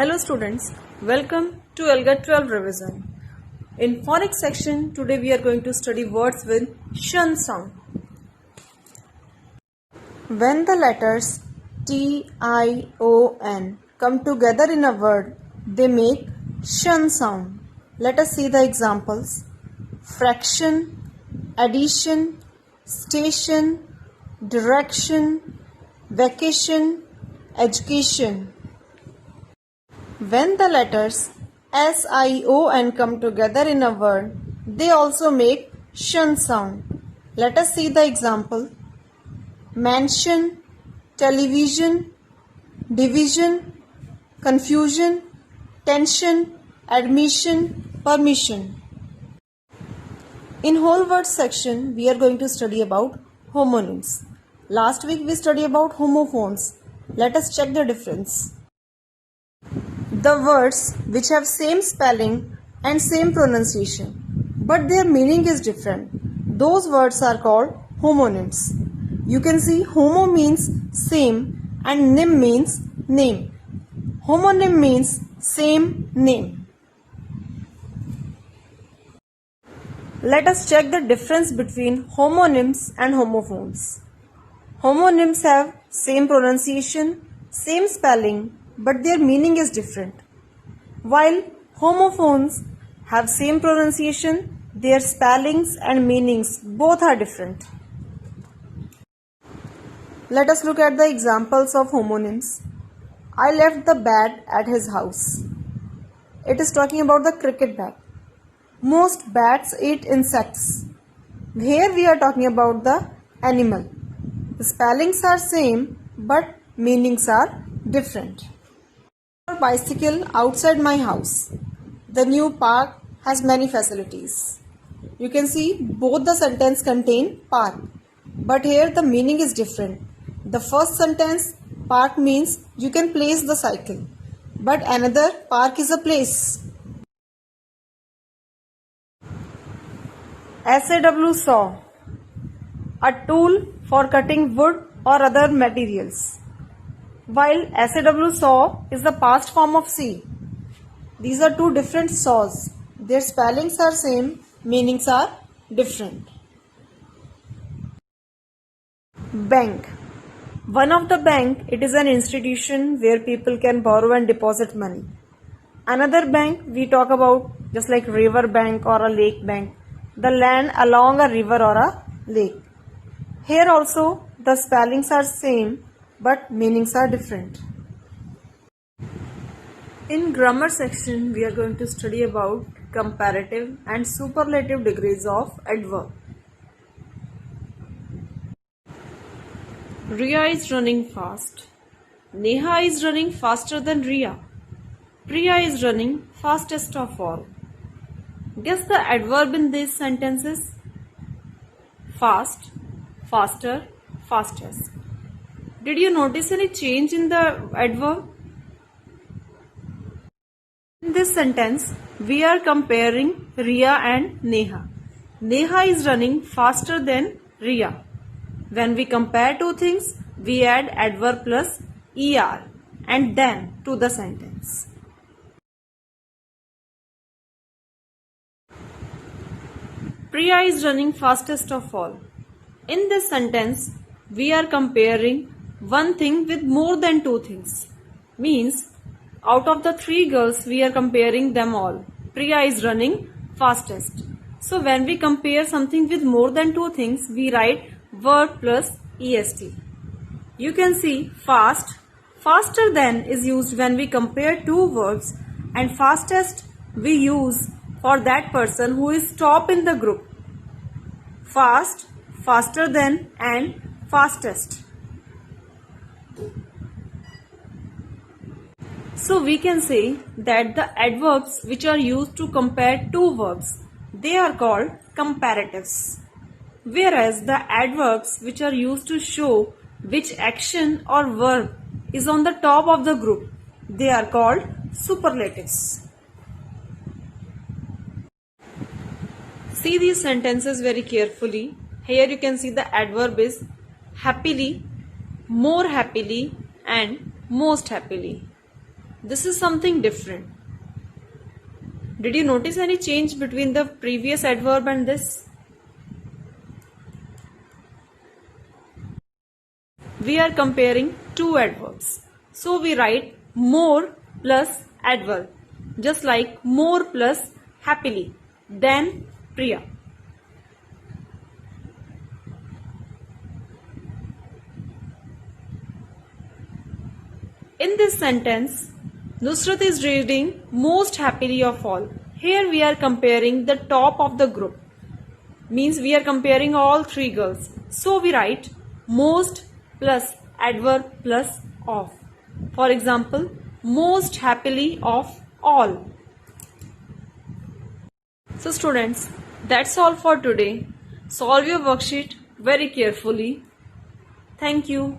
Hello students, welcome to Alga 12 revision. In phonics section, today we are going to study words with shun sound. When the letters T, I, O, N come together in a word, they make shun sound. Let us see the examples. Fraction, addition, station, direction, vacation, education. When the letters S, I, O, N come together in a word, they also make shun sound. Let us see the example. Mansion, television, division, confusion, tension, admission, permission. In whole word section, we are going to study about homonyms. Last week we studied about homophones. Let us check the difference. The words which have same spelling and same pronunciation, but their meaning is different, those words are called homonyms. You can see homo means same and nym means name. Homonym means same name. Let us check the difference between homonyms and homophones. Homonyms have same pronunciation, same spelling, but their meaning is different. While homophones have same pronunciation, their spellings and meanings both are different. Let us look at the examples of homonyms. I left the bat at his house. It is talking about the cricket bat. Most bats eat insects. Here we are talking about the animal. The spellings are same but meanings are different. Bicycle outside my house. The new park has many facilities. You can see both the sentence contain park, but here the meaning is different. The first sentence, park, means you can place the cycle, but another, park is a place. SAW, saw, a tool for cutting wood or other materials. While SAW, saw, is the past form of see. These are two different saws. Their spellings are same, meanings are different. Bank. One of the bank, it is an institution where people can borrow and deposit money. Another bank we talk about just like river bank or a lake bank, the land along a river or a lake. Here also the spellings are same but meanings are different. In grammar section, we are going to study about comparative and superlative degrees of adverb. Riya is running fast. Neha is running faster than Riya. Priya is running fastest of all. Guess the adverb in these sentences. Fast, faster, fastest. Did you notice any change in the adverb? In this sentence, we are comparing Riya and Neha. Neha is running faster than Riya. When we compare two things, we add adverb plus er and then to the sentence. Priya is running fastest of all. In this sentence, we are comparing one thing with more than two things. Means, out of the three girls, we are comparing them all. Priya is running fastest. So when we compare something with more than two things, we write verb plus est. You can see fast, faster than is used when we compare two verbs, and fastest we use for that person who is top in the group. Fast, faster than, and fastest. So we can say that the adverbs which are used to compare two verbs, they are called comparatives. Whereas the adverbs which are used to show which action or verb is on the top of the group, they are called superlatives. See these sentences very carefully. Here you can see the adverb is happily, more happily, and most happily. This is something different. Did you notice any change between the previous adverb and this? We are comparing two adverbs. So we write more plus adverb, just like more plus happily, than Priya. In this sentence, Nusrat is reading most happily of all. Here we are comparing the top of the group. Means we are comparing all three girls. So we write most plus adverb plus of. For example, most happily of all. So students, that's all for today. Solve your worksheet very carefully. Thank you.